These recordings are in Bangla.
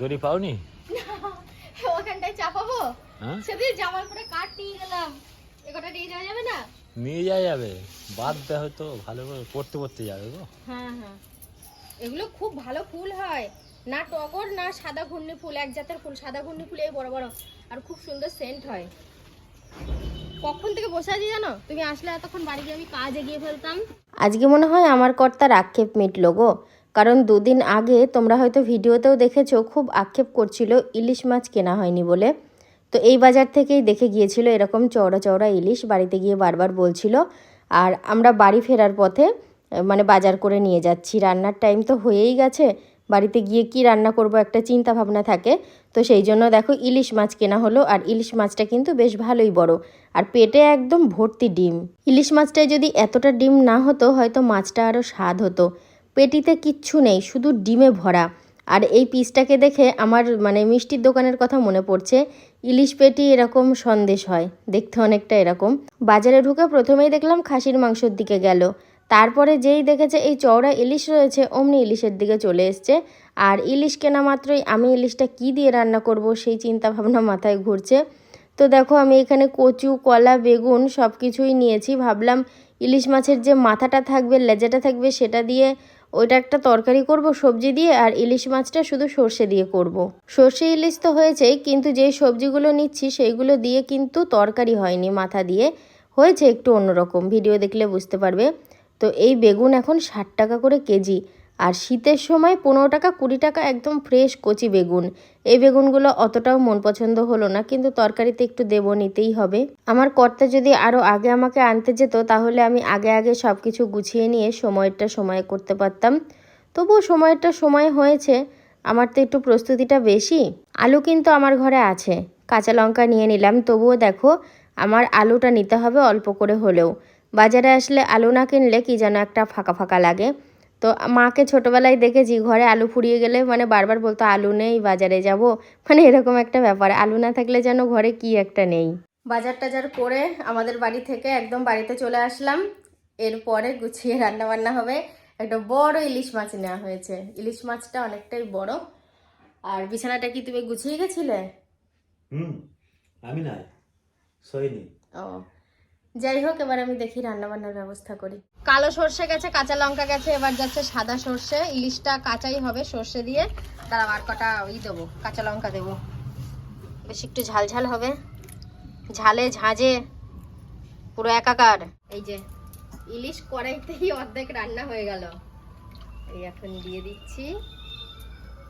দড়ি পাওনি? ওখানটায় চাপাবো। হ্যাঁ, সেদিন জামার পরে কাট নিয়ে গেলাম, এগোটা নিয়ে যাওয়া যাবে না? নিয়ে যাওয়া যাবে, বাদ দেওয়া হয়তো ভালো করে পড়তে পড়তে যাবে গো। হ্যাঁ হ্যাঁ, এগুলো খুব ভালো ফুল হয়, না টগর না সাদা ঘূর্ণি ফুল, এক জাতের ফুল। সাদা ঘূর্ণি ফুল এই বড় বড়, আর খুব সুন্দর সেন্ট হয়। কখন থেকে বসে আছি জানো, তুমি আসলে এতক্ষণ বাড়ি গিয়ে আমি কাজ এগিয়ে ফেলতাম। আজকে মনে হয় আমার কর্তার আক্ষেপ মিটলো গো, কারণ দুদিন আগে তোমরা হয়তো ভিডিওতেও দেখেছো খুব আক্ষেপ করছিল ইলিশ মাছ কেনা হয়নি বলে। তো এই বাজার থেকেই দেখে গিয়েছিল এরকম চওড়া চওড়া ইলিশ, বাড়িতে গিয়ে বারবার বলছিল। আর আমরা বাড়ি ফেরার পথে মানে বাজার করে নিয়ে যাচ্ছি, রান্নার টাইম তো হয়েই গেছে, বাড়িতে গিয়ে কি রান্না করব একটা চিন্তা ভাবনা থাকে। তো সেই জন্য দেখো ইলিশ মাছ কেনা হলো, আর ইলিশ মাছটা কিন্তু বেশ ভালোই বড়, আর পেটে একদম ভর্তি ডিম। ইলিশ মাছটায় যদি এতটা ডিম না হতো হয়তো মাছটা আরও স্বাদ হতো। পেটিতে কিচ্ছু নেই, শুধু ডিমে ভরা। আর এই পিসটাকে দেখে আমার মানে মিষ্টির দোকানের কথা মনে পড়ছে। ইলিশ পেটি এরকম সন্দেশ হয়, দেখতে অনেকটা এরকম। বাজারে ঢুকে প্রথমেই দেখলাম খাসির মাংসের দিকে গেল, তারপরে যেই দেখেছে এই চওড়া ইলিশ রয়েছে অমনি ইলিশের দিকে চলে এসছে। আর ইলিশ কেনা মাত্রই আমি ইলিশটা কি দিয়ে রান্না করব সেই চিন্তা ভাবনা মাথায় ঘুরছে। তো দেখো আমি এখানে কচু, কলা, বেগুন সব কিছুই নিয়েছি। ভাবলাম ইলিশ মাছের যে মাথাটা থাকবে, লেজাটা থাকবে, সেটা দিয়ে ওইটা একটা তরকারি করব সবজি দিয়ে, আর ইলিশ মাছটা শুধু সর্ষে দিয়ে করব। সর্ষে ইলিশ তো হয়েছেই, কিন্তু যেই সবজিগুলো নিচ্ছি সেইগুলো দিয়ে কিন্তু তরকারি হয়নি, মাথা দিয়ে হয়েছে একটু অন্যরকম, ভিডিও দেখলে বুঝতে পারবে। তো এই বেগুন এখন 60 টাকা করে কেজি, আর শীতের সময় 15 টাকা 20 টাকা একদম ফ্রেশ কচি বেগুন। এই বেগুনগুলো অতটাও মন পছন্দ হলো না, কিন্তু তরকারিতে একটু দেবো, নিতেই হবে। আমার কর্তা যদি আরও আগে আমাকে আনতে যেত তাহলে আমি আগে আগে সব কিছু গুছিয়ে নিয়ে সময়েরটা সময় করতে পারতাম। তবুও সময়েরটা সময় হয়েছে, আমার তো একটু প্রস্তুতিটা বেশি। আলু কিন্তু আমার ঘরে আছে, কাঁচা লঙ্কা নিয়ে নিলাম। তবুও দেখো আমার আলুটা নিতে হবে অল্প করে হলেও। বাজারে আসলে আলু না কিনলে কি যেন একটা ফাঁকা ফাঁকা লাগে। তো মাকে ছোটোবেলায় দেখেছি ঘরে আলু ফুরিয়ে গেলে মানে বারবার বলতো আলু নেই, বাজারে যাব, মানে এরকম একটা ব্যাপার, আলু না থাকলে যেন ঘরে কি একটা নেই। বাজার টাজার করে আমাদের বাড়ি থেকে একদম বাড়িতে চলে আসলাম। এরপরে গুছিয়ে রান্না বান্না হবে। একটা বড় ইলিশ মাছ নেওয়া হয়েছে, ইলিশ মাছটা অনেকটাই বড়। আর বিছানাটা কি তুমি গুছিয়ে গেছিলে? আমি নাই, সইনি। ও যাই হোক, এবার আমি দেখি রান্না বান্নার ব্যবস্থা করি। কালো সর্ষে গেছে, কাঁচা লঙ্কা গেছে, এবার যাচ্ছে সাদা সর্ষে। ইলিশটা কাঁচাই হবে সর্ষে দিয়ে, তারা আর কটা দেবো, কাঁচা লঙ্কা দেবো, বেশ একটু ঝাল ঝাল হবে, ঝালে ঝাঁঝে পুরো একাকার। এই যে ইলিশ কড়াইতেই অর্ধেক রান্না হয়ে গেল, এই এখন দিয়ে দিচ্ছি,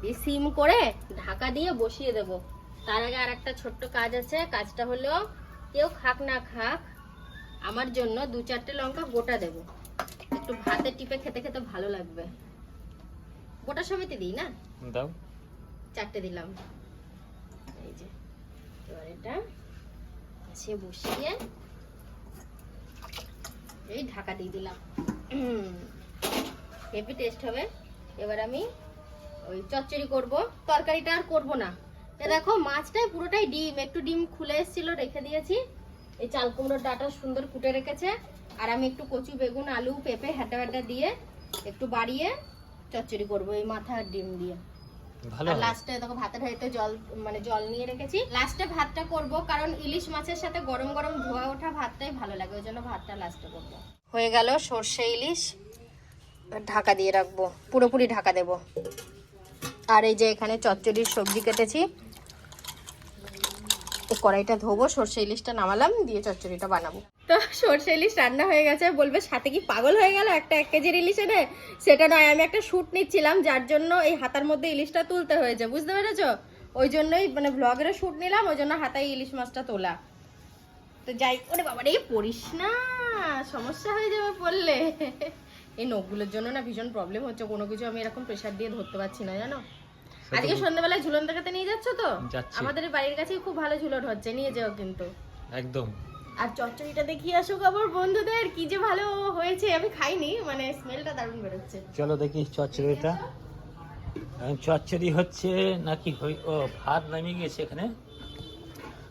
দিয়ে সিম করে ঢাকা দিয়ে বসিয়ে দেব। তার আগে আর একটা ছোট্ট কাজ আছে, কাজটা হলো কেউ খাক না খাক আমার জন্য 2-4টে লঙ্কা গোটা দেব, একটু ভাতে টিপে খেতে খেতে ভালো লাগবে। গোটা সমেতে দিই না, দাও, 4টে দিলাম। এই যে এবার এটা সে বসিয়ে এই ঢাকা দিয়ে দিলাম, হেভি টেস্ট হবে। এবার আমি ওই চচ্চড়ি করব, তরকারিটা আর করব না। এ দেখো মাছটাই পুরোটাই ডিম, একটু ডিম খুলে এসেছিল রেখে দিয়েছি। এই চাল কুমড়োর ডাটা সুন্দর কুটে রেখেছে, আর আমি একটু কচু, বেগুন, আলু, পেঁপে হাঁটা হাঁটা দিয়ে একটু বাড়িয়ে চচ্চড়ি করব এই মাথা আর ডিম দিয়ে। আর লাস্টে দেখো ভাতের হাঁড়িতে জল মানে জল নিয়ে রেখেছি, লাস্টে ভাতটা করব, কারণ ইলিশ মাছের সাথে গরম গরম ধোয়া ওঠা ভাতটাই ভালো লাগে, ওই জন্য ভাতটা লাস্টে করব। হয়ে গেল সর্ষে ইলিশ, ঢাকা দিয়ে রাখবো, পুরোপুরি ঢাকা দেব। আর এই যে এখানে চচ্চড়ির সবজি কেটেছি, এই কড়াইটা ধোবো, সর্ষে ইলিশটা নামালাম, দিয়ে চচ্চড়িটা বানাবো। তো সর্ষে ইলিশ রান্না হয়ে গেছে। বলবে সাথে কি পাগল হয়ে গেল একটা 1 কেজির ইলিশ এনে? সেটা নয়, আমি একটা শ্যুট নিচ্ছিলাম যার জন্য এই হাতার মধ্যে ইলিশটা তুলতে হয়েছে, বুঝতে পেরেছো? ওই জন্যই মানে ব্লগেরও শ্যুট নিলাম, ওই জন্য হাতায় ইলিশ মাছটা তোলা। তো যাই, ওরে বাবা রে পড়িস না, সমস্যা হয়ে যাবে পড়লে। এই নখগুলোর জন্য না ভীষণ প্রবলেম হচ্ছে, কোনো কিছু আমি এরকম প্রেসার দিয়ে ধরতে পারছি না, জানো। আজকে সন্ধ্যাবেলায় ঝুলন দেখাতে নিয়ে যাচ্ছ তো? আমাদের বাড়ির কাছেই খুব ভালো ঝুলন হচ্ছে, নিয়ে যাও কিন্তু একদম। আর চচ্চড়িটা দেখিয়ে আসুক আবার বন্ধুদের, কি যে ভালো হয়েছে। আমি খাইনি, মানে স্মেলটা দারুণ বেরোচ্ছে। চলো দেখি চচ্চড়িটা। চচ্চড়ি হচ্ছে নাকি ও ভাত নামিয়ে গেছে এখানে।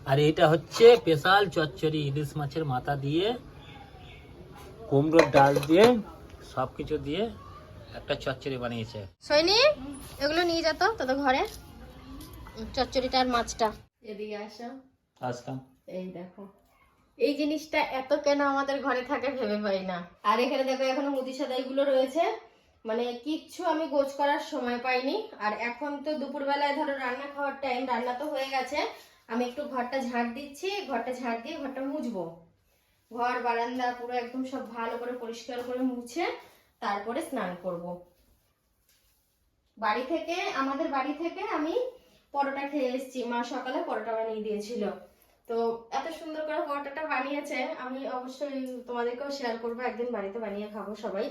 আর এটা হচ্ছে স্পেশাল চচ্চড়ি, ইলিশ মাছের মাথা দিয়ে, কুমড়োর ডাল দিয়ে, সবকিছু দিয়ে একটা চচ্চড়ি বানিয়েছে। সৈনি এগুলো নিয়ে যেত তোদের ঘরে, চচ্চড়িটা আর মাছটা। এদিকে আসো, আসলাম। এই দেখো, এই জিনিসটা এত কেন আমাদের ঘরে থাকে ভেবে পাই না। আর এখানে দেখো এখনো মুদি সাদাইগুলো রয়েছে, মানে কিচ্ছু আমি গোছ করার সময় পাইনি। আর এখন তো দুপুরবেলায় ধরো রান্না খাওয়ার টাইম, রান্না তো হয়ে গেছে, আমি একটু ঘরটা ঝাড় দিচ্ছি, ঘরটা ঝাড় দিয়ে ঘরটা মুছবো। ঘর বারান্দা পুরো একদম সব ভালো করে পরিষ্কার করে মুছে তারপরে স্নান করব। আমাদের বাড়ি থেকে আমি পরোটা খেয়ে এসেছি, মা সকালে পরোটা বানিয়ে দিয়েছিল। তো এত সুন্দর করে পরোটাটা বানিয়েছে, আমি অবশ্যই তোমাদেরকেও শেয়ার করবো, একদিন বাড়িতে বানিয়ে খাবো সবাই।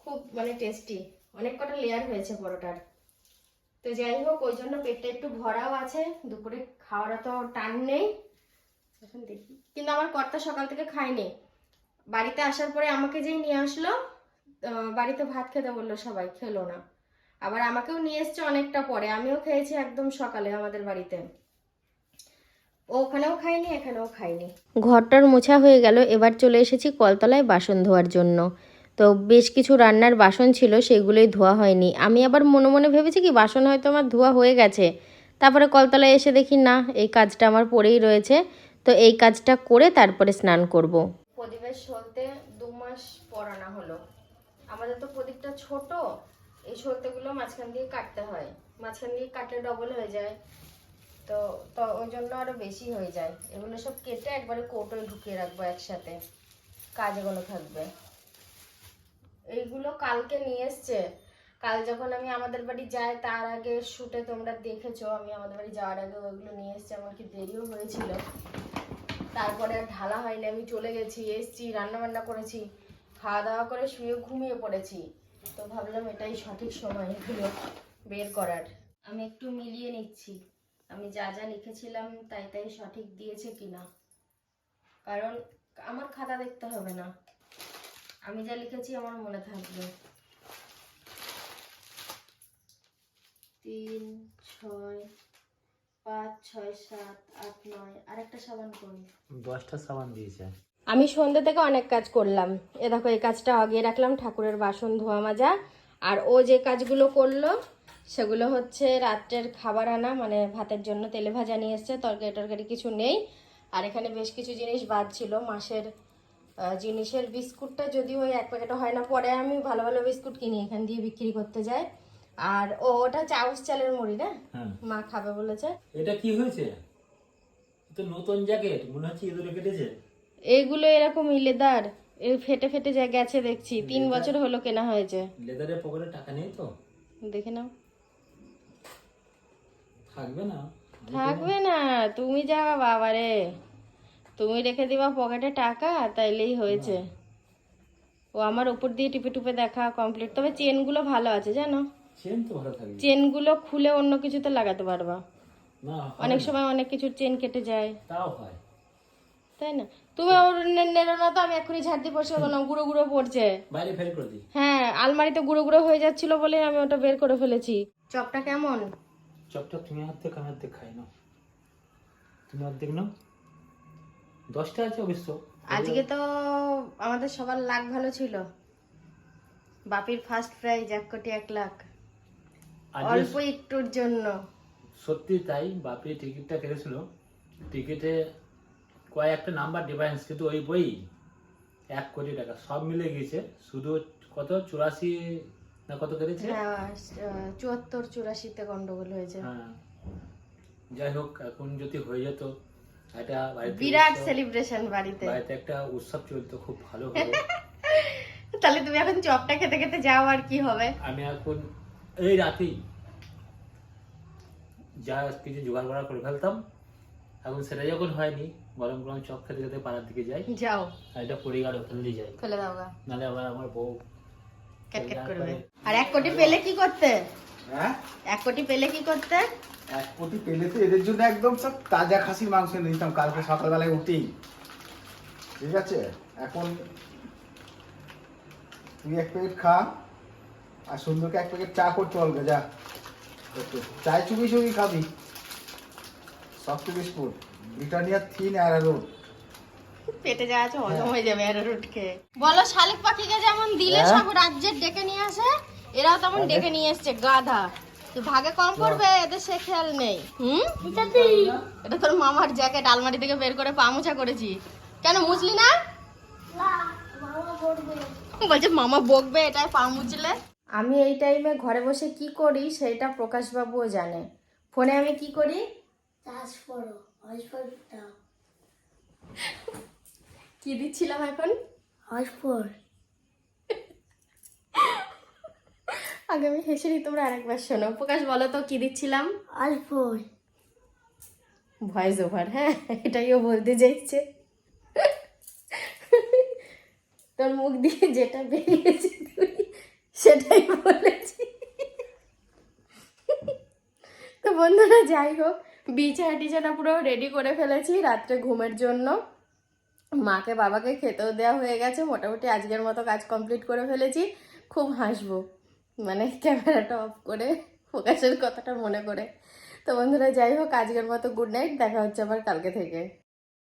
খুব মানে টেস্টি, অনেক কটা লেয়ার হয়েছে পরোটার। তো যাই হোক, ওই জন্য পেটটা একটু ভরাও আছে, দুপুরে খাওয়াটা তো টান নেই। এখন দেখি, কিন্তু আমার কর্তা সকাল থেকে খায়নি। বাড়িতে আসার পরে আমাকে যেই নিয়ে আসলো, বাড়িতে ভাত খেতে বললো, সবাই খেলো না। আবার আমাকেও নিয়ে এসছে অনেকটা পরে, আমিও খেয়েছি একদম সকালে আমাদের বাড়িতে। ওখানেও খাইনি, এখানেও খাইনি। ঘরটার মোছা হয়ে গেল, এবার চলে এসেছি কলতলায় বাসন ধোয়ার জন্য। তো বেশ কিছু রান্নার বাসন ছিল, সেগুলোই ধোয়া হয়নি। আমি আবার মনে মনে ভেবেছি কি বাসন হয়তো আমার ধোয়া হয়ে গেছে, তারপরে কলতলায় এসে দেখি না, এই কাজটা আমার পড়েই রয়েছে। তো এই কাজটা করে তারপরে স্নান করব। প্রদীপের সলতে 2 মাস পরানো হলো। আমাদের তো প্রদীপটা ছোট, এই সলতেগুলো মাঝখান দিয়ে কাটতে হয়, মাঝখান দিয়ে কাটলে ডবল হয়ে যায়। তো ওই জন্য আরো বেশি হয়ে যায়। এগুলো সব কেটে একবারে কৌটোয় ঢুকিয়ে রাখবো একসাথে, কাজ এগুলো থাকবে। এইগুলো কালকে নিয়ে এসছে। কাল যখন আমি আমাদের বাড়ি যাই, তার আগে শুটে তোমরা দেখেছো, আমি আমাদের বাড়ি যাওয়ার আগে ওইগুলো নিয়ে এসছে। এমনকি দেরিও হয়েছিল, তারপরে আর ঢালা হয়নি। আমি চলে গেছি, এসছি, রান্না বান্না করেছি, খাওয়া দাওয়া করে শুয়ে ঘুমিয়ে পড়েছি। তো ভাবলাম এটাই সঠিক সময় এগুলো বের করার। আমি একটু মিলিয়ে নিচ্ছি আমি যা যা লিখেছিলাম তাই তাই সঠিক দিয়েছে কিনা, কারণ আমার খাতা দেখতে হবে না, আমি যা লিখেছি আমার মনে থাকবে। 3, 6, 5, 6, 7, 8, 9, আর একটা সাবান করি। 10টা সাবান দিয়েছে। আমি সন্ধ্যে থেকে অনেক কাজ করলাম। এ দেখো, এই কাজটা আগিয়ে রাখলাম, ঠাকুরের বাসন ধোয়া মাজা। আর ও যে কাজগুলো করলো সেগুলো হচ্ছে রাত্রের খাবার আনা, মানে ভাতের জন্য তেলে ভাজা নিয়ে এসছে, তরকারি টরকারি কিছু নেই। আর এখানে বেশ কিছু জিনিস বাদ ছিল, মাসের জিনিসের বিস্কুটটা যদিও ওই 1 প্যাকেটও হয় না, পরে আমি ভালো ভালো বিস্কুট কিনি, এখান দিয়ে বিক্রি করতে যাই। আর ওটা চাউস চালের মুড়ি না, মা খাবে বলেছে। এটা কি হয়েছে? তো নতুন জ্যাকেট মনে হচ্ছে ইঁদুরে কেটেছে। এইগুলো এরকম লেদার, এই ফেটে ফেটে যা গেছে দেখছি, 3 বছর হলো কেনা হয়েছে। লেদারের পকেটে টাকা নেই তো? দেখে নাও। থাকবে না? থাকবে না, তুমি যাবা বাবারে, তুমি রেখে দিবা পকেটে টাকা, তাইলেই হয়েছে। ও আমার উপর দিয়ে টিপে টিপে দেখা কমপ্লিট। তবে চেনগুলো ভালো আছে জানো, চেন তো ভালো থাকবে। চেনগুলো খুলে অন্য কিছুতে লাগাতে পারবা। না, অনেক সময় অনেক কিছুর চেন কেটে যায়, তাও হয়, তাই না? তুমি ওর নেড়ো না তো, আমি এখনই ঝাড় দিয়ে বসে গেলাম, গুঁড়ো গুঁড়ো পড়ছে। বাইরে ফেল করে দিই। হ্যাঁ, আলমারিতে গুঁড়ো গুঁড়ো হয়ে যাচ্ছিল বলে আমি ওটা বের করে ফেলেছি। চপটা কেমন? চপটা তুমি অর্ধেক, আমি অর্ধেক খাই না, তুমি অর্ধেক নাও। 10টা আছে অবশ্য। আজকে তো আমাদের সবার লাক ভালো ছিল, বাপির ফার্স্ট প্রাইজ 1 কোটি 1 লাখ, অল্প একটুর জন্য। সত্যি তাই, বাপি টিকিটটা কেটেছিল, টিকিটে কয়েকটা নাম্বার ডিফারেন্স, কিন্তু ওই বই 1 কোটি টাকা সব মিলে গিয়েছে। শুধু কত 84 না কত কেটেছে? হ্যাঁ, 74-84-তে গন্ডগোল হয়েছে। হ্যাঁ, যাই হোক, এখন যদি হয়ে যেত এটা বিরাট সেলিব্রেশন বাড়িতে, বাড়িতে একটা উৎসব চলতো, খুব ভালো হবে। তাহলে তুমি এখন চপটা খেতে খেতে যাও, আর কি হবে। আমি এখন এই রাতেই যা কিছু জোগাড় করা করে ফেলতাম, এখন সেটা যখন হয়নি, গরম গরম চপ খেতে খেতে পাড়ার দিকে যাই, যাও, আর এটা পরিবার হোটেল দিয়ে যাই, ফেলে দাও গা, নাহলে আবার আমার বউ ক্যাটক্যাট করবে। আর 1 কোটি পেলে কি করতে? হ্যাঁ, 1 কোটি পেলে কি করতে? 1 কোটি পেলে তো এদের জন্য একদম সব তাজা খাসির মাংস এনে দিতাম কালকে সকালবেলায় উঠেই। ঠিক আছে, এখন তুই 1 প্যাকেট খা, আর সুন্দরকে 1 প্যাকেট চা করতে বলবে, যা একটু চায় চুবি চুবি খাবি। Soft biscuit, Britannia thin arrowroot. পেটে যা আছে হজম হয়ে যাবে অ্যারারুট খেয়ে। বলো, শালিক পাখিকে যেমন দিলে সব রাজ্যের ডেকে নিয়ে আসে, এরাও তেমন ডেকে নিয়ে এসছে গাধা। তো ভাগে কম পড়বে এদের সে খেয়াল নেই। এটা তোর মামার জ্যাকেট আলমারি থেকে বের করে পা মোছা করেছি। কেন মুছলি না? বলছে মামা বকবে এটাই পা মুছলে। আমি এই টাইমে ঘরে বসে কি করি সেটা প্রকাশবাবুও জানে। ফোনে আমি কি করি, কি দিচ্ছিলাম এখন? আগে আমি হেসে নি, তোমরা আরেকবার শোনো। প্রকাশ বলো তো কি দিচ্ছিলাম? Voice over. হ্যাঁ, এটাইও বলতে চাইছে। তোর মুখ দিয়ে যেটা বেরিয়েছে তুই সেটাই বলেছি। তো বন্ধুরা যাই হোক, বিছানা টিছানা পুরো রেডি করে ফেলেছি রাত্রে ঘুমের জন্য। মাকে বাবাকে খেতেও দেওয়া হয়ে গেছে। মোটামুটি আজকের মতো কাজ কমপ্লিট করে ফেলেছি। খুব হাসবো মানে ক্যামেরাটা অফ করে ফোকাসের কথাটা মনে করে। তো বন্ধুরা যাই হোক, আজকের মতো গুড নাইট। দেখা হচ্ছে আবার কালকে থেকে।